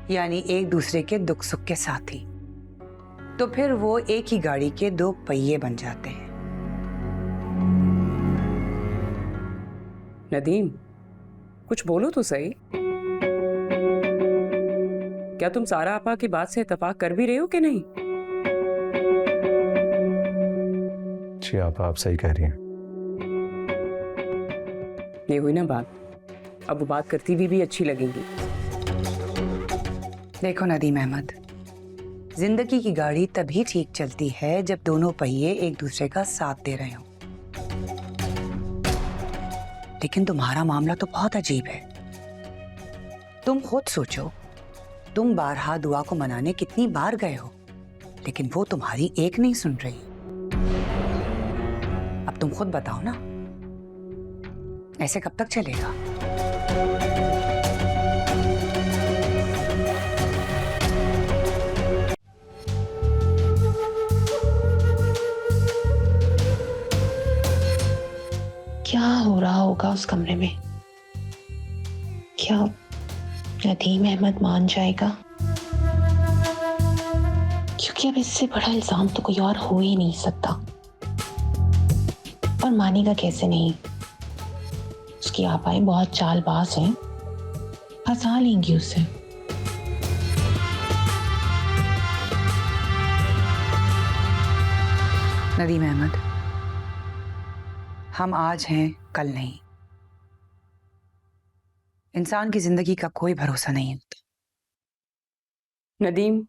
यानी एक दूसरे के दुख सुख के साथी, तो फिर वो एक ही गाड़ी के दो पहिए बन जाते हैं। नदीम, कुछ बोलो तो सही। क्या तुम सारा आपा की बात से इत्तेफाक कर भी रहे हो कि नहीं? जी आपा, आप सही कह रही हैं। ये हुई ना बात, अब वो बात करती हुई भी अच्छी लगेगी। देखो नदीम अहमद, जिंदगी की गाड़ी तभी ठीक चलती है जब दोनों पहिए एक दूसरे का साथ दे रहे हो। लेकिन तुम्हारा मामला तो बहुत अजीब है। तुम खुद सोचो, तुम बारहा दुआ को मनाने कितनी बार गए हो, लेकिन वो तुम्हारी एक नहीं सुन रही। अब तुम खुद बताओ ना, ऐसे कब तक चलेगा? क्या हो रहा होगा उस कमरे में? क्या नदीम अहमद मान जाएगा? क्योंकि अब इससे बड़ा इल्जाम तो कोई और हो ही नहीं सकता। और मानेगा कैसे नहीं? उसकी आपाएं बहुत चालबाज हैं, फंसा लेंगी उसे। नदीम अहमद, हम आज हैं, कल नहीं। इंसान की जिंदगी का कोई भरोसा नहीं होता। नदीम,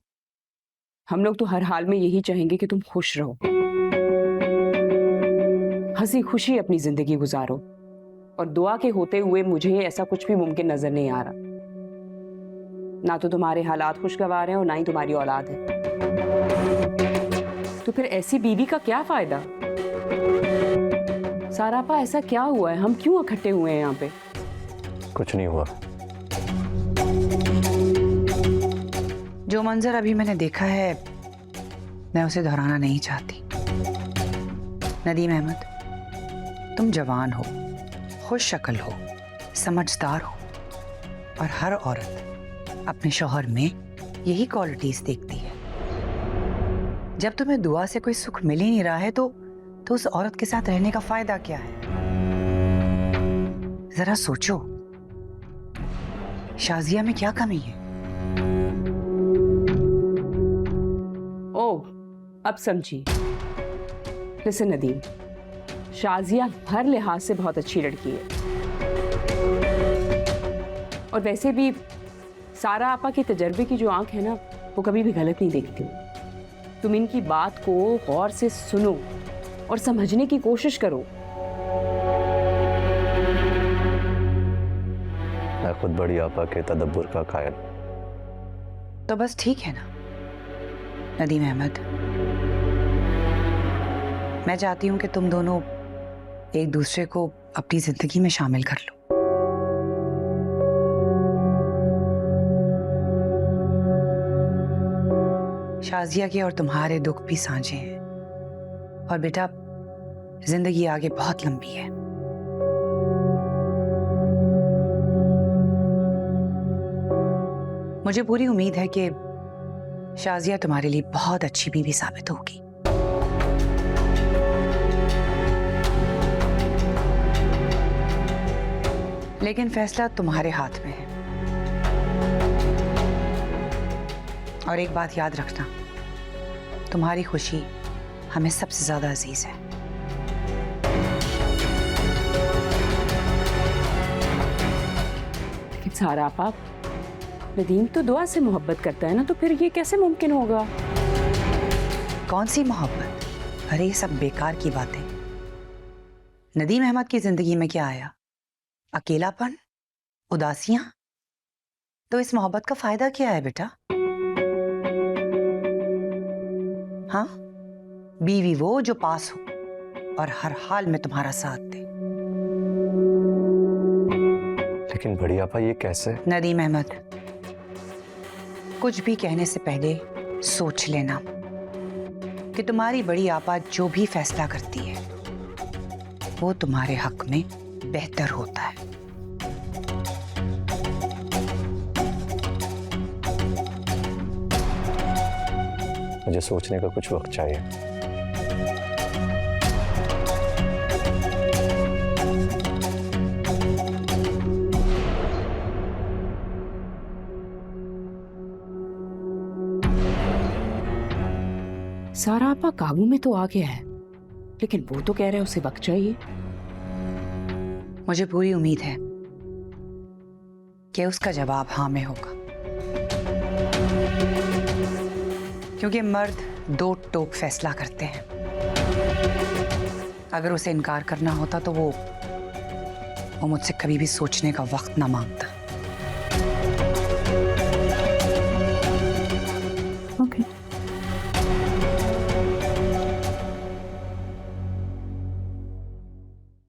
हम लोग तो हर हाल में यही चाहेंगे कि तुम खुश रहो, हंसी खुशी अपनी जिंदगी गुजारो। और दुआ के होते हुए मुझे ऐसा कुछ भी मुमकिन नजर नहीं आ रहा। ना तो तुम्हारे हालात खुशगवार हैं और ना ही तुम्हारी औलाद है। तो फिर ऐसी बीवी का क्या फायदा? सारापा, ऐसा क्या हुआ है? हम क्यों इकट्ठे हुए हैं यहाँ पे? कुछ नहीं हुआ। जो मंजर अभी मैंने देखा है, मैं उसे दोहराना नहीं चाहती। नदीम अहमद, तुम जवान हो, खुश शक्ल हो, समझदार हो, और हर औरत अपने शौहर में यही क्वालिटीज देखती है। जब तुम्हें दुआ से कोई सुख मिल ही नहीं रहा है तो उस औरत के साथ रहने का फायदा क्या है? जरा सोचो, शाजिया में क्या कमी है? ओह, अब समझी। लिसन नदीम, शाजिया हर लिहाज से बहुत अच्छी लड़की है। और वैसे भी सारा आपा के तजर्बे की जो आंख है ना, वो कभी भी गलत नहीं देखती। तुम इनकी बात को गौर से सुनो और समझने की कोशिश करो। मैं खुद बड़ी आपा के तदब्बुर का कायल। तो बस ठीक है ना नदीम अहमद, मैं चाहती हूं कि तुम दोनों एक दूसरे को अपनी जिंदगी में शामिल कर लो। शाजिया के और तुम्हारे दुख भी साझे हैं। और बेटा, जिंदगी आगे बहुत लंबी है। मुझे पूरी उम्मीद है कि शाजिया तुम्हारे लिए बहुत अच्छी बीवी साबित होगी। लेकिन फैसला तुम्हारे हाथ में है। और एक बात याद रखना, तुम्हारी खुशी हमें सबसे ज्यादा अजीज है। लेकिन सारा आपा, नदीम तो दुआ से मोहब्बत करता है ना, तो फिर ये कैसे मुमकिन होगा? कौन सी मोहब्बत? अरे ये सब बेकार की बातें। नदीम अहमद की जिंदगी में क्या आया? अकेलापन, उदासियां। तो इस मोहब्बत का फायदा क्या है बेटा? हाँ, बीवी वो जो पास हो और हर हाल में तुम्हारा साथ दे। लेकिन बड़ी आपा, ये कैसे? नदीम अहमद, कुछ भी कहने से पहले सोच लेना कि तुम्हारी बड़ी आपा जो भी फैसला करती है वो तुम्हारे हक में बेहतर होता है। मुझे सोचने का कुछ वक्त चाहिए। सारा आपा काबू में तो आ गया है, लेकिन वो तो कह रहा है उसे वक्त चाहिए। मुझे पूरी उम्मीद है कि उसका जवाब हाँ में होगा, क्योंकि मर्द दो टोक फैसला करते हैं। अगर उसे इनकार करना होता तो वो मुझसे कभी भी सोचने का वक्त ना मांगता।